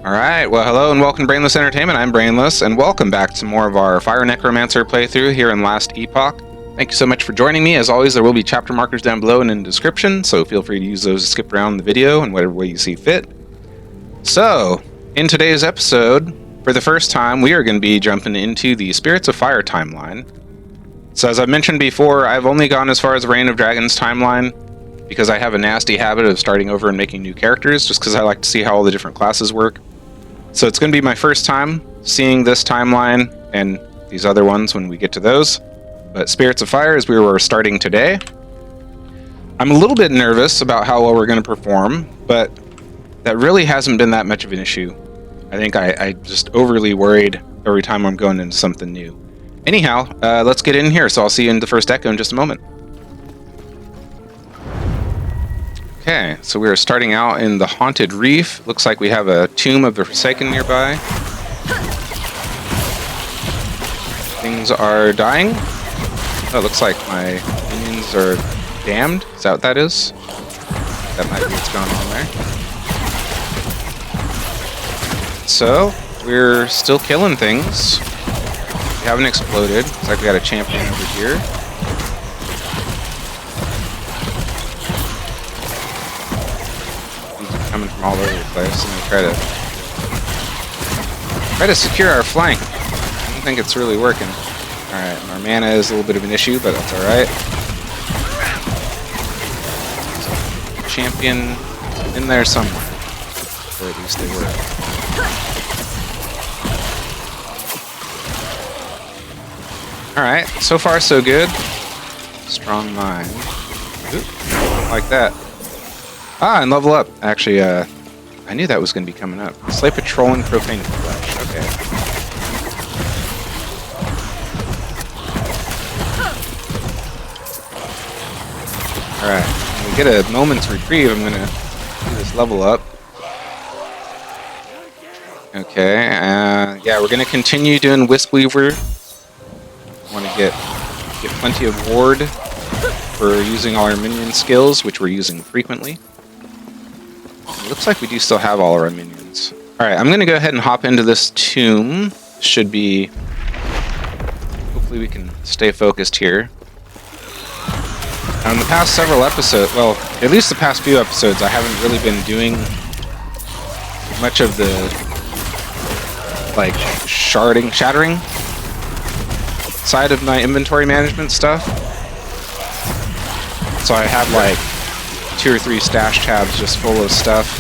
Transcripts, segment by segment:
Alright, well hello and welcome to Brainless Entertainment. I'm Brainless, and welcome back to more of our Fire Necromancer playthrough here in last Epoch. Thank you so much for joining me. As always, there will be chapter markers down below and in the description, so feel free to use those to skip around the video in whatever way you see fit. So, in today's episode, for the first time, we are going to be jumping into the Spirits of Fire timeline. So as I mentioned before, I've only gone as far as the Reign of Dragons timeline, because I have a nasty habit of starting over and making new characters, just because I like to see how all the different classes work. So it's going to be my first time seeing this timeline and these other ones when we get to those. But Spirits of Fire is where we're starting today. I'm a little bit nervous about how well we're going to perform, but that really hasn't been that much of an issue. I think I just overly worried every time I'm going into something new. Anyhow, let's get in here. So I'll see you in the first echo in just a moment. Okay, so we are starting out in the Haunted Reef. Looks like we have a Tomb of the Forsaken nearby. Things are dying. Oh, it looks like my minions are damned. Is that what that is? That might be what's going on there. So, we're still killing things. We haven't exploded. Looks like we got a champion over here. Coming from all over the place. I'm gonna try to secure our flank. I don't think it's really working. Alright, our mana is a little bit of an issue, but that's alright. Champion in there somewhere. Or at least they were. Alright, so far so good. Strong mind. Ooh, like that. Ah, and level up. Actually, I knew that was going to be coming up. Slay Patrol and Profane Flesh. Okay. Alright. When we get a moment's reprieve, I'm going to do this level up. Okay. Yeah, we're going to continue doing Wisp Weaver. Want to get plenty of ward for using all our minion skills, which we're using frequently. It looks like we do still have all our minions. Alright, I'm going to go ahead and hop into this tomb. Should be... Hopefully we can stay focused here. In the past several episodes, well, at least the past few episodes, I haven't really been doing much of the, like, shattering side of my inventory management stuff. So I have, like, 2 or 3 stash tabs just full of stuff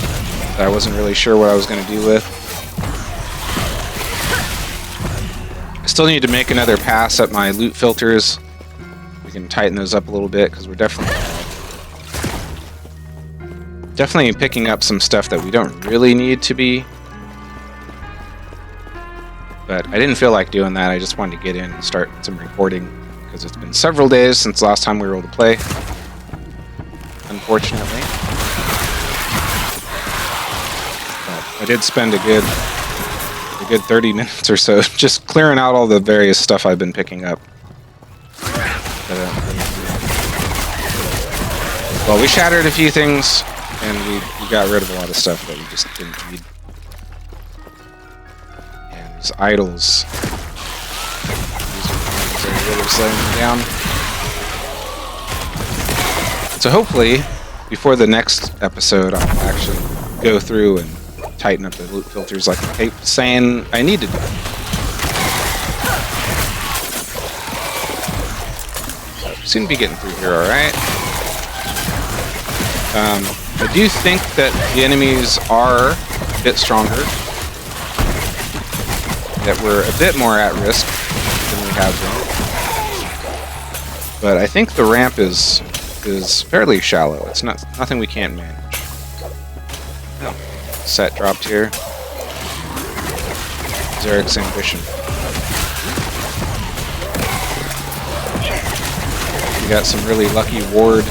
that I wasn't really sure what I was going to do with. I still need to make another pass at my loot filters. We can tighten those up a little bit because we're definitely picking up some stuff that we don't really need to be. But I didn't feel like doing that. I just wanted to get in and start some recording because it's been several days since the last time we were able to play. Unfortunately. But I did spend a good 30 minutes or so just clearing out all the various stuff I've been picking up. Well, we shattered a few things, and we got rid of a lot of stuff that we just didn't need. And these idols. These are really slowing me down. So hopefully, before the next episode, I'll actually go through and tighten up the loot filters like I keep saying I need to do. Seem to be getting through here alright. I do think that the enemies are a bit stronger. That we're a bit more at risk than we have been. But I think the ramp is fairly shallow. It's nothing we can't manage. Oh, set dropped here. Zarek's Ambition. We got some really lucky ward.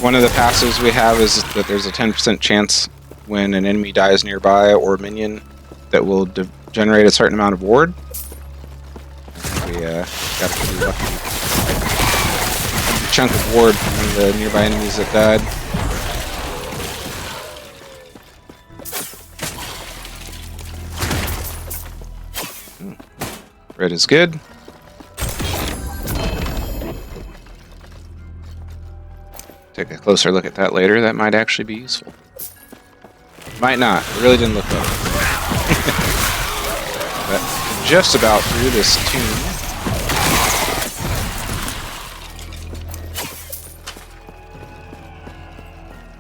One of the passes we have is that there's a 10% chance when an enemy dies nearby or a minion that will generate a certain amount of ward. I think we got a pretty lucky chunk of ward from one of the nearby enemies that died. Red is good. Take a closer look at that later. That might actually be useful. Might not. It really didn't look like it. But just about through this tomb.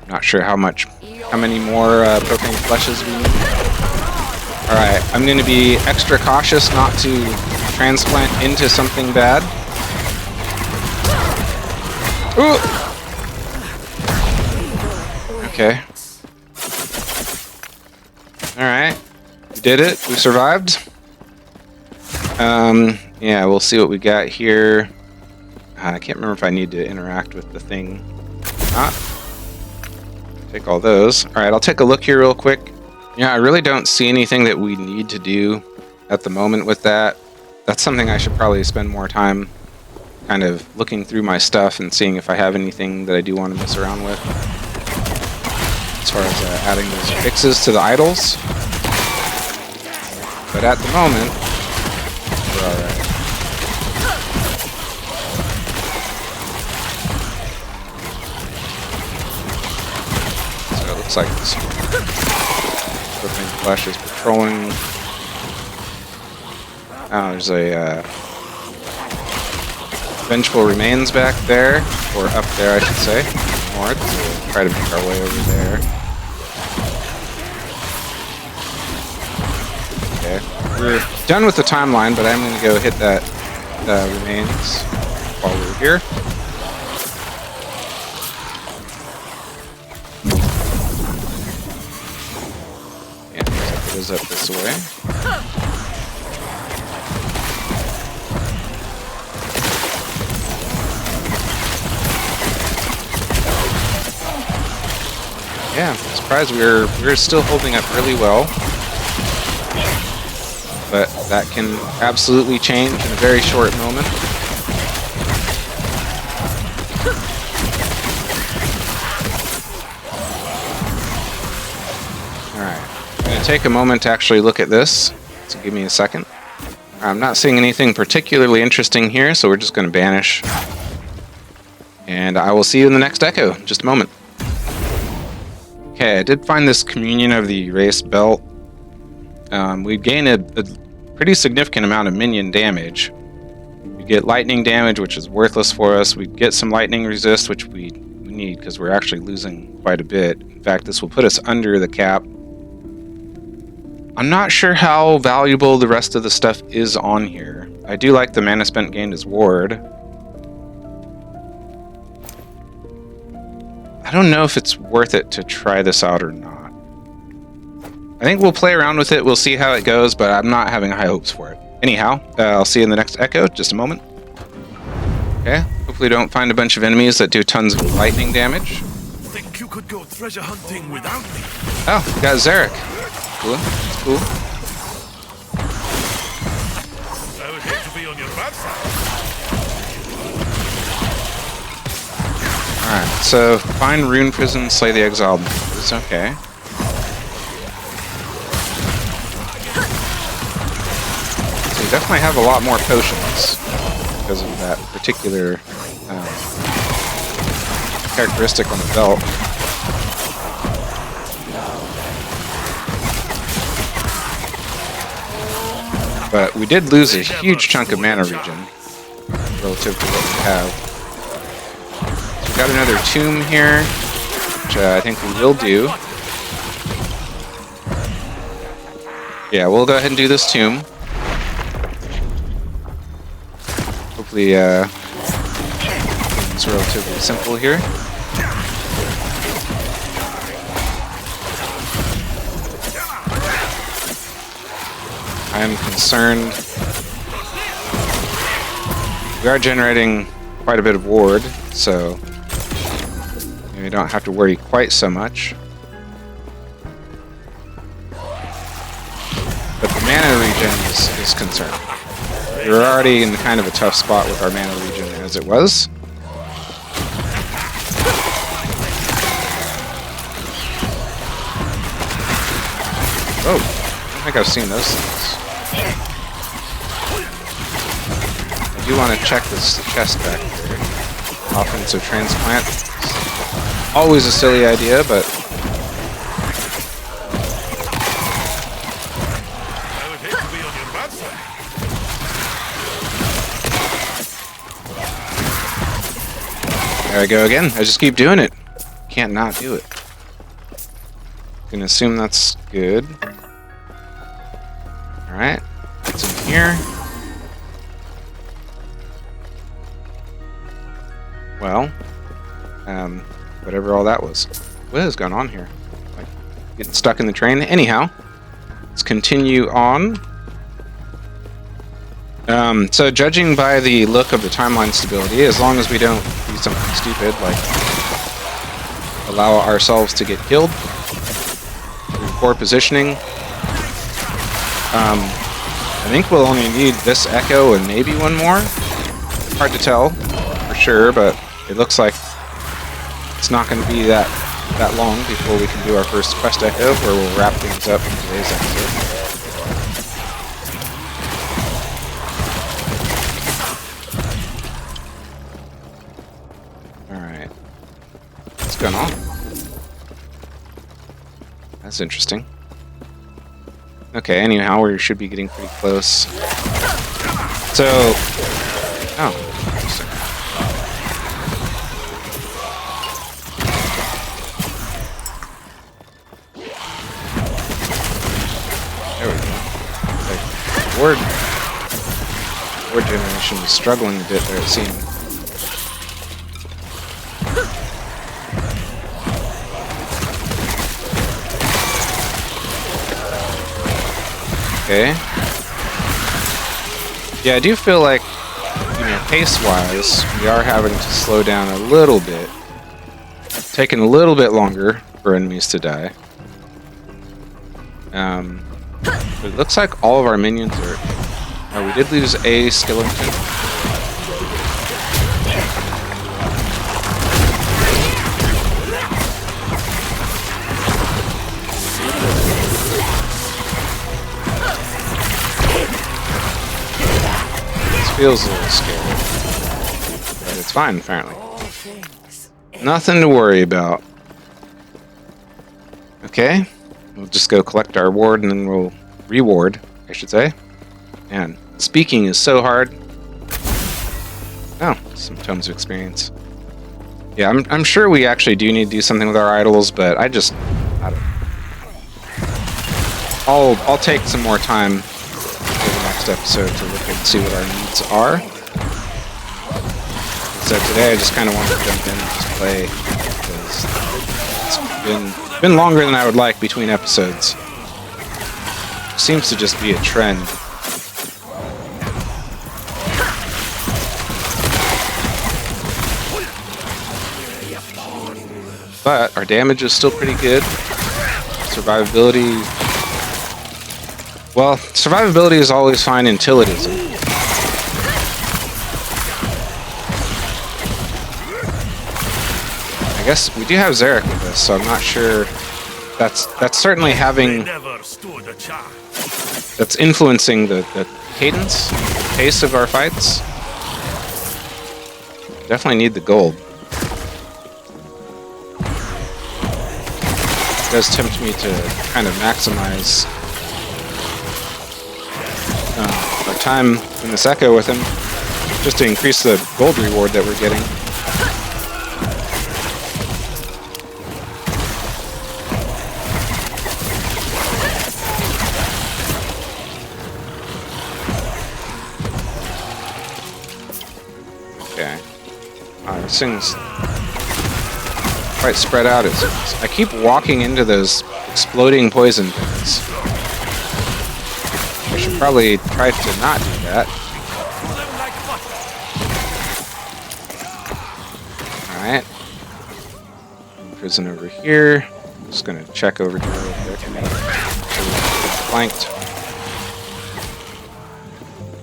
Not sure how many more propane fleshes we need. Alright, I'm going to be extra cautious not to transplant into something bad. Ooh! Okay. Alright. We did it. We survived. Yeah, we'll see what we got here. I can't remember if I need to interact with the thing or not. Take all those. Alright, I'll take a look here real quick. Yeah, I really don't see anything that we need to do at the moment with that. That's something I should probably spend more time kind of looking through my stuff and seeing if I have anything that I do want to mess around with. As far as adding those fixes to the idols. But at the moment, we're alright. So it looks like this propane flash is patrolling. Oh, there's a vengeful remains back there, or up there I should say, north. So we'll try to make our way over there. Okay, we're done with the timeline, but I'm going to go hit that remains while we're here. Yeah, looks like it is up this way. Yeah, I'm surprised we're still holding up really well. But that can absolutely change in a very short moment. Alright, I'm going to take a moment to actually look at this. So give me a second. I'm not seeing anything particularly interesting here, so we're just going to banish. And I will see you in the next echo in just a moment. Okay, I did find this Communion of the Erased Belt. We gain a pretty significant amount of minion damage. We get lightning damage, which is worthless for us. We get some lightning resist, which we need because we're actually losing quite a bit. In fact, this will put us under the cap. I'm not sure how valuable the rest of the stuff is on here. I do like the mana spent gained as ward. I don't know if it's worth it to try this out or not. I think we'll play around with it, we'll see how it goes, but I'm not having high hopes for it. Anyhow, I'll see you in the next echo, just a moment. Okay, hopefully don't find a bunch of enemies that do tons of lightning damage. Think you could go treasure hunting without me? Oh, we got Zarek. Cool, that's cool. I would hate to be on your bad side. Alright, so find Rune Prison, slay the exiled members. Okay. So you definitely have a lot more potions because of that particular characteristic on the belt. But we did lose a huge chunk of mana regen relative to what we have. We've got another tomb here, which I think we will do. Yeah, we'll go ahead and do this tomb. Hopefully, it's relatively simple here. I am concerned. We are generating quite a bit of ward, so we don't have to worry quite so much. But the mana regen is concerned. We were already in kind of a tough spot with our mana regen as it was. Oh, I think I've seen those things. do want to check this chest back here. Offensive transplant. Always a silly idea, but I would hate to be on your bad side. there I go again. I just keep doing it. Can't not do it. Gonna assume that's good. Alright. What's in here? Well, whatever all that was. What is going on here? Like, getting stuck in the train? Anyhow, let's continue on. So judging by the look of the timeline stability, as long as we don't do something stupid, like allow ourselves to get killed through poor positioning, I think we'll only need this echo and maybe one more. Hard to tell for sure, but it looks like it's not going to be that long before we can do our first quest echo, where we'll wrap things up in today's episode. Alright. What's going on? That's interesting. Okay, anyhow, we should be getting pretty close. So... oh, interesting. There we go. Like, word generation is struggling a bit there, it seems. Okay. Yeah, I do feel like, pace-wise, we are having to slow down a little bit. Taking a little bit longer for enemies to die. But it looks like all of our minions are... oh, we did lose a skeleton. Feels a little scary, but it's fine apparently. Nothing to worry about. Okay, we'll just go collect our reward and then we'll reward, I should say. Man, speaking is so hard. Oh, some tomes of experience. Yeah, I'm sure we actually do need to do something with our idols, but I don't. I'll take some more time episode to look and see what our needs are. So today I just kind of wanted to jump in and just play, because it's been longer than I would like between episodes. It seems to just be a trend. But our damage is still pretty good. Survivability... well, survivability is always fine until it isn't. I guess we do have Zarek with us, so I'm not sure. That's certainly having... that's influencing the cadence, the pace of our fights. Definitely need the gold. It does tempt me to kind of maximize our time in this echo with him, just to increase the gold reward that we're getting. Okay. This thing's quite spread out. I keep walking into those exploding poison things. I should probably try to not do that. Alright. Prison over here. Just gonna check over here real quick. Make sure we're flanked.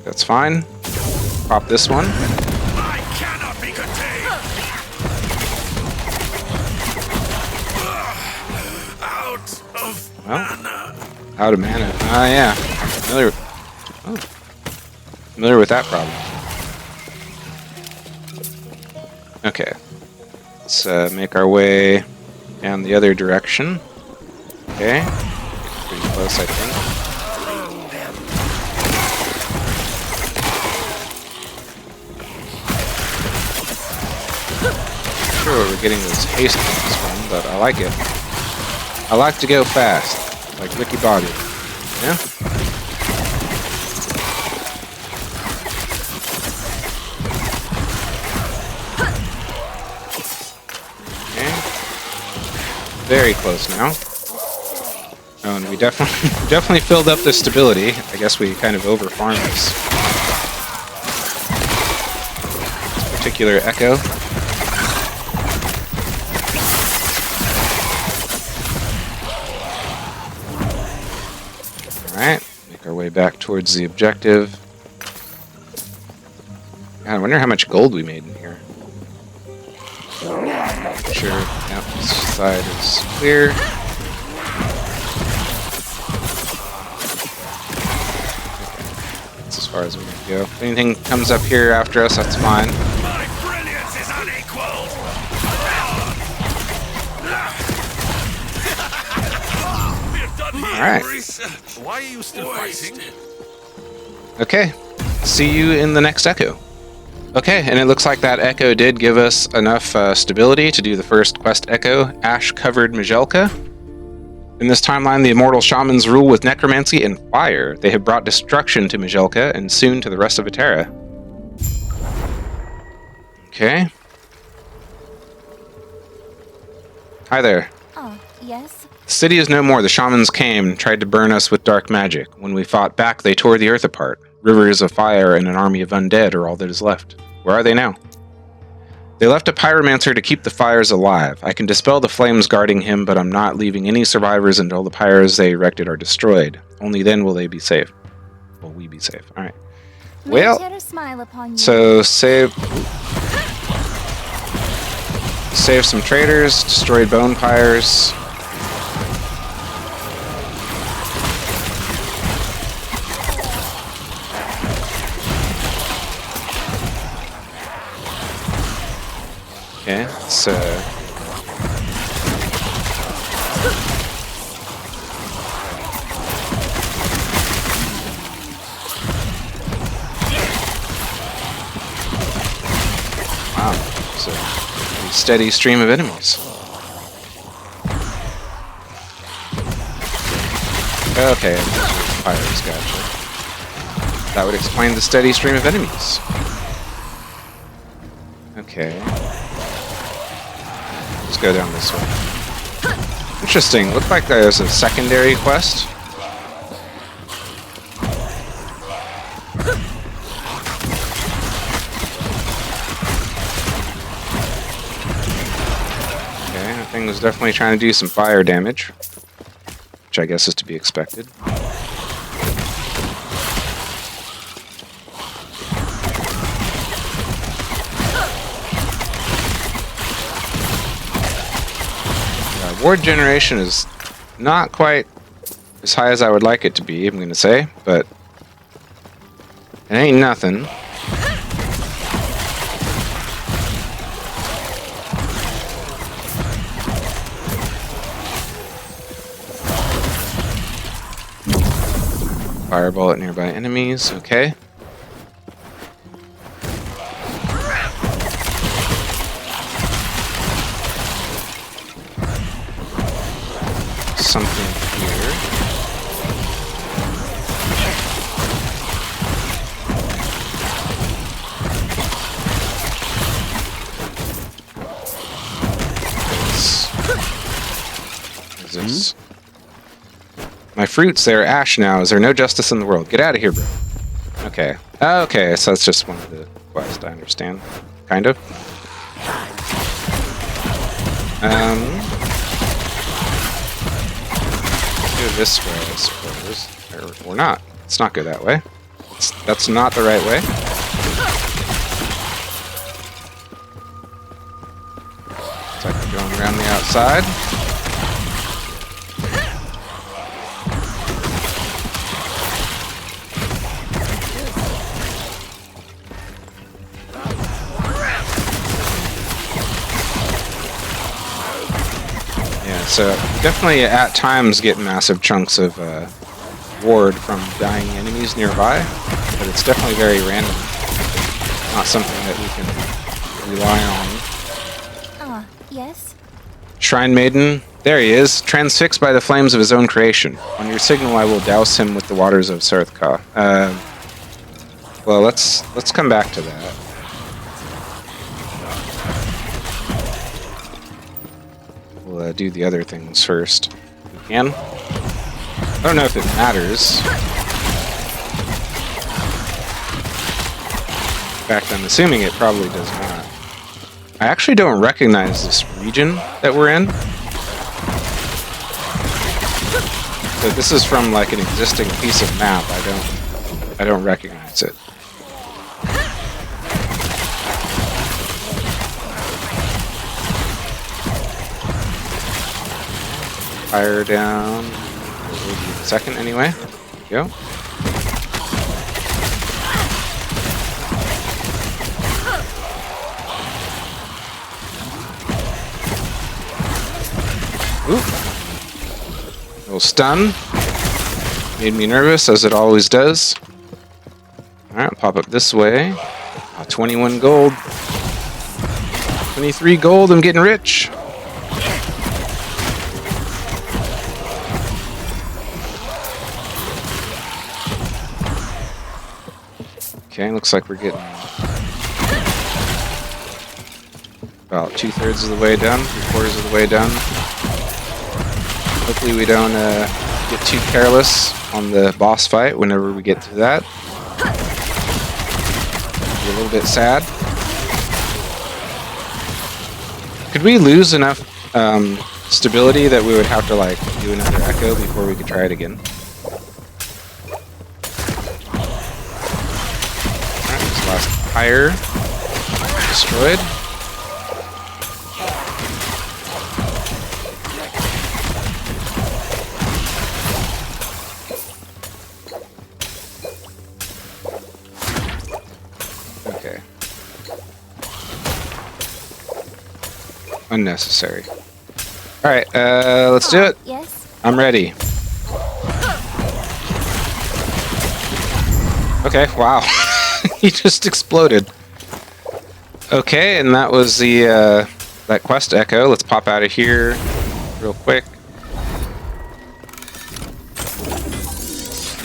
That's fine. Pop this one. I cannot be contained. Out of mana. Out of mana. Ah, yeah. Familiar with that problem. Okay. Let's make our way down the other direction. Okay. Pretty close, I think. Not sure where we're getting those haste points from, but I like it. I like to go fast, like Ricky Bobby. Yeah? Very close now. Oh, and we definitely filled up the stability. I guess we kind of overfarmed this particular echo. Alright, make our way back towards the objective. God, I wonder how much gold we made in here. Sure, yep, this side is clear. Okay. That's as far as we can go. If anything comes up here after us, that's fine. My brilliance is unequaled! Alright. Why are you still fighting? Okay. See you in the next echo. Okay, and it looks like that echo did give us enough stability to do the first quest echo, Ash-Covered Maj'elka. In this timeline, the immortal shamans rule with necromancy and fire. They have brought destruction to Maj'elka and soon to the rest of Eterra. Okay. Hi there. Oh, yes? The city is no more. The shamans came and tried to burn us with dark magic. When we fought back, they tore the earth apart. Rivers of fire and an army of undead are all that is left. Where are they now? They left a pyromancer to keep the fires alive. I can dispel the flames guarding him, but I'm not leaving any survivors until the pyres they erected are destroyed. Only then will they be safe. Will we be safe? Alright. Well, Smile upon you. so save some traders, destroyed bone pyres. Okay, so wow, so a steady stream of enemies. Okay, pirates, gotcha. That would explain the steady stream of enemies. Okay. Let's go down this way. Interesting. Looked like there's a secondary quest. Okay, that thing was definitely trying to do some fire damage, which I guess is to be expected. Ward generation is not quite as high as I would like it to be, I'm going to say, but it ain't nothing. Fireball at nearby enemies, okay. Something here. What is this? My fruits, they're ash now. Is there no justice in the world? Get out of here, bro. Okay. Okay, so that's just one of the quests, I understand. Kind of. Go this way, I suppose. Or not. Let's not go that way. That's not the right way. It's like going around the outside. So definitely at times get massive chunks of ward from dying enemies nearby, but it's definitely very random. Not something that we can rely on. Yes? Shrine Maiden, there he is, transfixed by the flames of his own creation. On your signal, I will douse him with the waters of Sarthka. Well, let's come back to that. We'll do the other things first. If we can. I don't know if it matters. In fact, I'm assuming it probably does not. I actually don't recognize this region that we're in. So this is from like an existing piece of map. I don't recognize it. Fire down. We'll do the second anyway. There we go. Ooh. Little stun. Made me nervous, as it always does. Alright, pop up this way. 21 gold. 23 gold, I'm getting rich. Okay, looks like we're getting about 2/3 of the way done, 3/4 of the way done. Hopefully we don't get too careless on the boss fight whenever we get to that. Be a little bit sad. Could we lose enough stability that we would have to like do another echo before we could try it again? Last fire destroyed. Okay. Unnecessary. All right, let's do it. Yes? I'm ready. Okay, wow. He just exploded. Okay, and that was the that quest echo. Let's pop out of here real quick.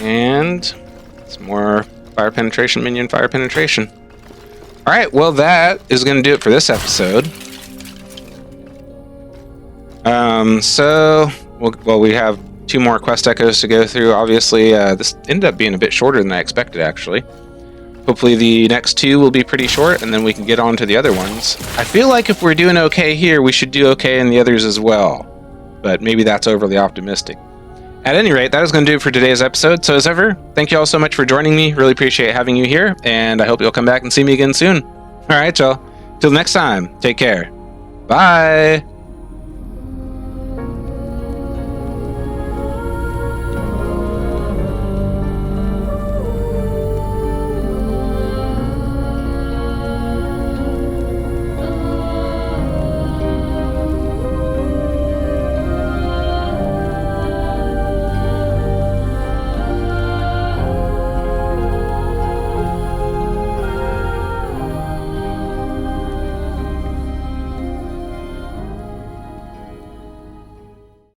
And some more fire penetration, minion fire penetration. Alright, well that is going to do it for this episode. Well, we have 2 more quest echoes to go through. Obviously, this ended up being a bit shorter than I expected, actually. Hopefully the next 2 will be pretty short, and then we can get on to the other ones. I feel like if we're doing okay here, we should do okay in the others as well. But maybe that's overly optimistic. At any rate, that is going to do it for today's episode. So as ever, thank you all so much for joining me. Really appreciate having you here, and I hope you'll come back and see me again soon. Alright, y'all. Till next time, take care. Bye!